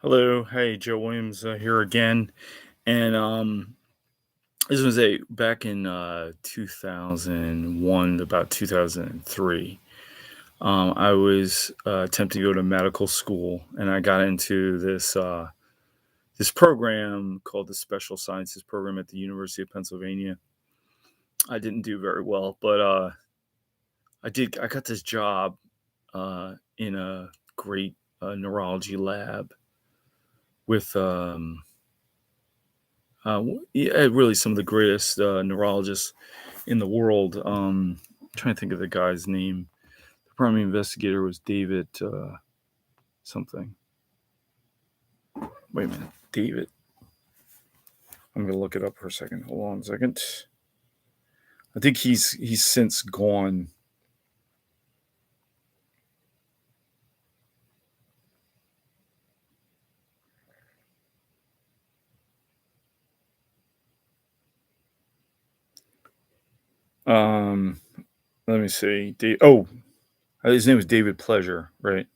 Hello, hey, Joe Williams here again, and this was a back in 2001, about 2003. I was attempting to go to medical school, and I got into this program called the Special Sciences Program at the University of Pennsylvania. I didn't do very well, but I did. I got this job in a great neurology lab with yeah, really some of the greatest neurologists in the world. Trying to think of the guy's name. The primary investigator was David something. Wait a minute, David. I'm gonna look it up for a second. Hold on a second. I think he's since gone. Um, Let me see. His name was David Pleasure, right?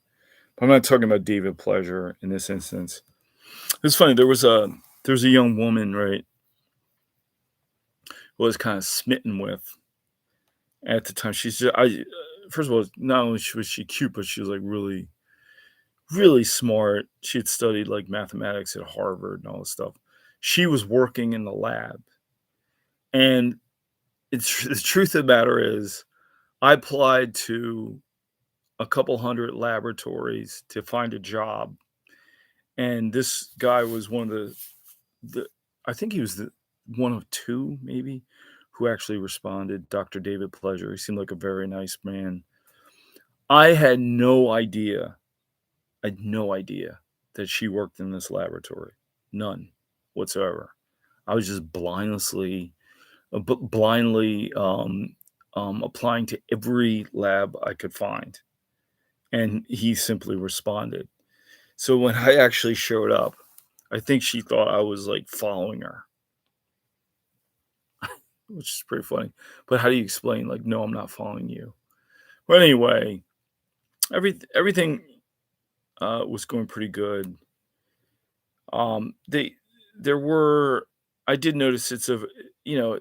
But I'm not talking about David Pleasure in this instance. It's funny. There was a young woman, right, who I was kind of smitten with at the time. First of all, not only was she cute, but she was like really, really smart. She had studied like mathematics at Harvard and all this stuff. She was working in the lab, and the truth of the matter is, I applied to a couple hundred laboratories to find a job, and this guy was one of the I think he was the one of two maybe who actually responded. Dr. David Pleasure. He seemed like a very nice man. I had no idea. I had no idea that she worked in this laboratory. None whatsoever. I was just blindly applying to every lab I could find, and he simply responded. So when I actually showed up, I think she thought I was like following her, which is pretty funny. But how do you explain like, no, I'm not following you? But anyway, everything was going pretty good. They there were I did notice you know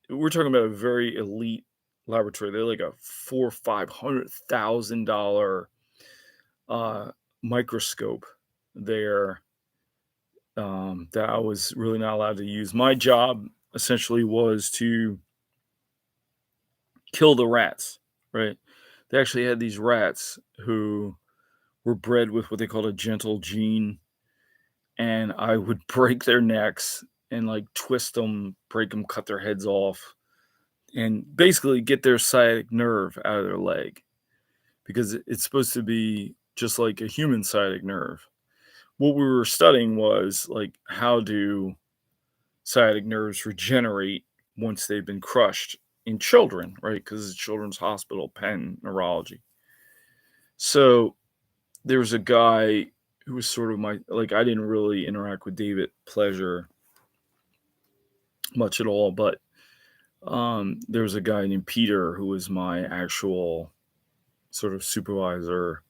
we're talking about a very elite laboratory. They're like a $400,000 uh, microscope there that I was really not allowed to use. My job essentially was to kill the rats. Right? They actually had these rats who were bred with what they called a gentle gene, and I would break their necks and like twist them, break them, cut their heads off, and basically get their sciatic nerve out of their leg because it's supposed to be just like a human sciatic nerve. What we were studying was like how do sciatic nerves regenerate once they've been crushed in children, right? Because it's a children's hospital, Penn Neurology. So there was a guy who was sort of I didn't really interact with David Pleasure much at all, but there was a guy named Peter who was my actual sort of supervisor,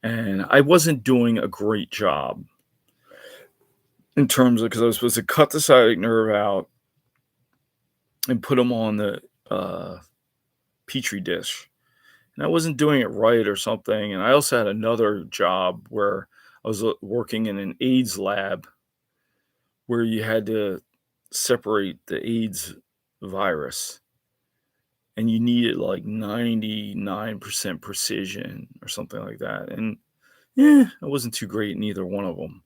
and I wasn't doing a great job in terms of because I was supposed to cut the sciatic nerve out and put them on the petri dish, and I wasn't doing it right or something. And I also had another job where I was working in an AIDS lab where you had to separate the AIDS virus, and you needed like 99% precision or something like that. And yeah, I wasn't too great in either one of them.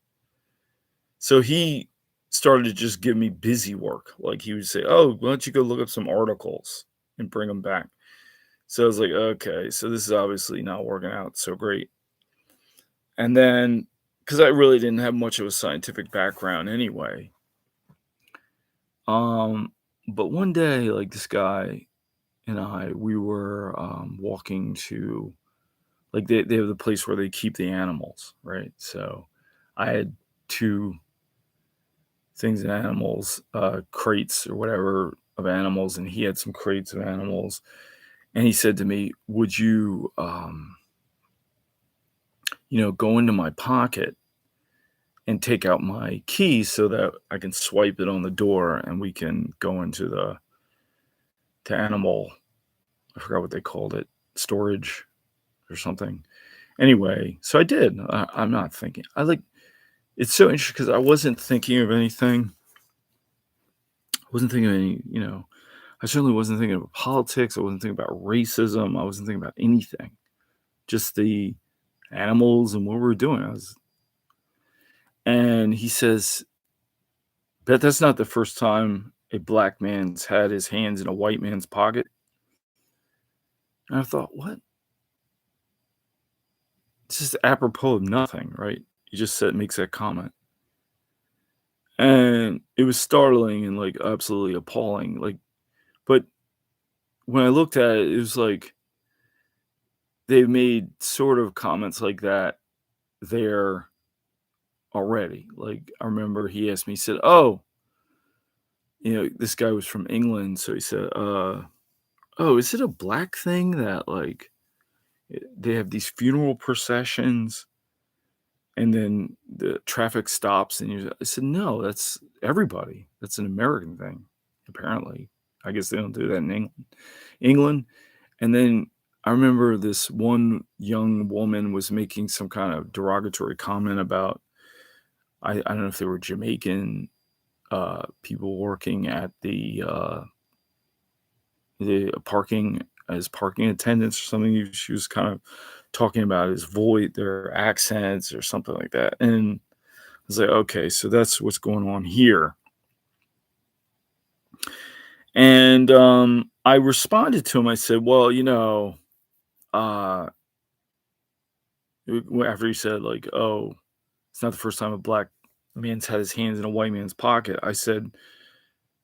So he started to just give me busy work. Like he would say, "Oh, why don't you go look up some articles and bring them back?" So I was like, "Okay, so this is obviously not working out so great." And then, because I really didn't have much of a scientific background anyway, um, but one day, like this guy and we were walking to like they have the place where they keep the animals, right? So I had two things in animals, crates or whatever of animals, and he had some crates of animals. And he said to me, "Would you, go into my pocket and take out my key so that I can swipe it on the door and we can go into the to animal, I forgot what they called it, storage or something. Anyway, so I did. I'm not thinking. I like it's so interesting because I wasn't thinking of anything. I wasn't thinking of any, I certainly wasn't thinking of politics. I wasn't thinking about racism. I wasn't thinking about anything. Just the animals and what we were doing. And he says, "Bet that's not the first time a black man's had his hands in a white man's pocket." And I thought, what? It's just apropos of nothing, right? He just said makes that comment. And it was startling and like absolutely appalling. Like, but when I looked at it, it was like they made sort of comments like that there already. Like, I remember he asked me, he said, "Oh, this guy was from England." So he said, "Oh, is it a black thing that like they have these funeral processions and then the traffic stops?" And I said, "No, that's everybody. That's an American thing, apparently. I guess they don't do that in England." And then I remember this one young woman was making some kind of derogatory comment about I don't know if they were Jamaican people working at the parking as parking attendants or something. She was kind of talking about his voice, their accents, or something like that. And I was like, okay, so that's what's going on here. And I responded to him. I said, well, uh, after he said, like, oh, it's not the first time a black man's had his hands in a white man's pocket. I said,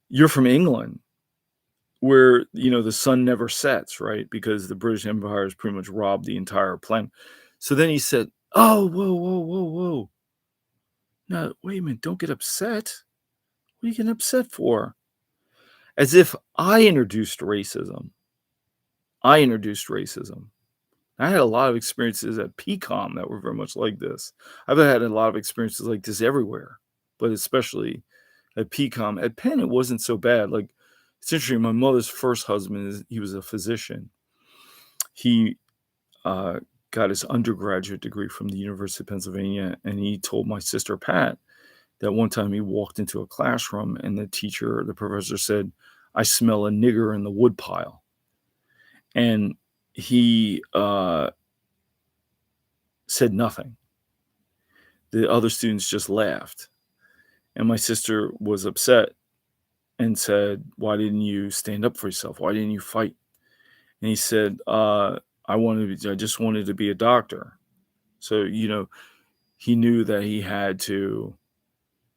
you're from England, where the sun never sets, right? Because the British Empire has pretty much robbed the entire planet. So then he said, "Oh, whoa, whoa, whoa, whoa! No, wait a minute! Don't get upset. What are you getting upset for?" As if I introduced racism. I introduced racism. I had a lot of experiences at PCOM that were very much like this. I've had a lot of experiences like this everywhere, but especially at PCOM. At Penn, it wasn't so bad. Like, it's interesting. My mother's first husband, he was a physician. He got his undergraduate degree from the University of Pennsylvania, and he told my sister Pat that one time he walked into a classroom and the professor said, "I smell a nigger in the woodpile." And he said nothing. The other students just laughed. And my sister was upset and said, "Why didn't you stand up for yourself? Why didn't you fight?" And he said, I just wanted to be a doctor." So, he knew that he had to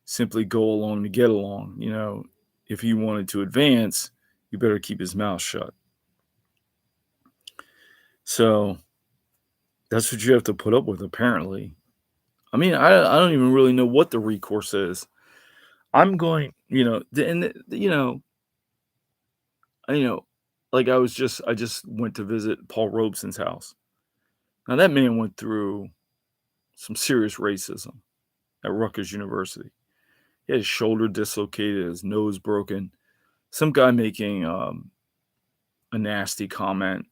simply go along to get along. If he wanted to advance, you better keep his mouth shut. So that's what you have to put up with, apparently. I mean, I don't even really know what the recourse is. I'm going, you know, like I just went to visit Paul Robeson's house. Now that man went through some serious racism at Rutgers University. He had his shoulder dislocated, his nose broken. Some guy making a nasty comment,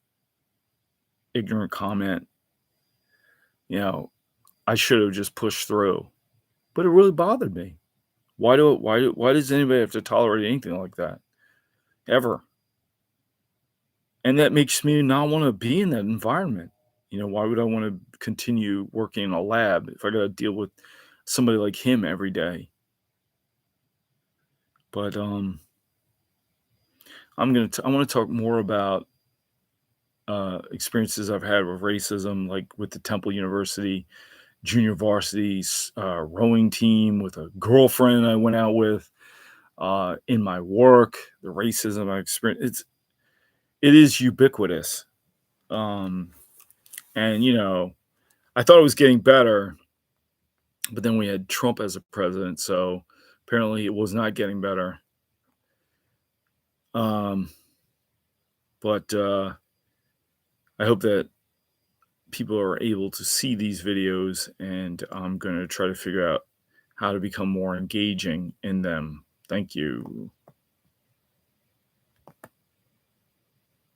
ignorant comment. You know, I should have just pushed through, but it really bothered me. Why does anybody have to tolerate anything like that ever? And that makes me not want to be in that environment. Why would I want to continue working in a lab if I got to deal with somebody like him every day? But I want to talk more about experiences I've had with racism, like with the Temple University junior varsity rowing team, with a girlfriend I went out with, in my work, the racism I experienced. It is ubiquitous. Um, and I thought it was getting better, but then we had Trump as a president, so apparently it was not getting better. Um, but I hope that people are able to see these videos, and I'm going to try to figure out how to become more engaging in them. Thank you.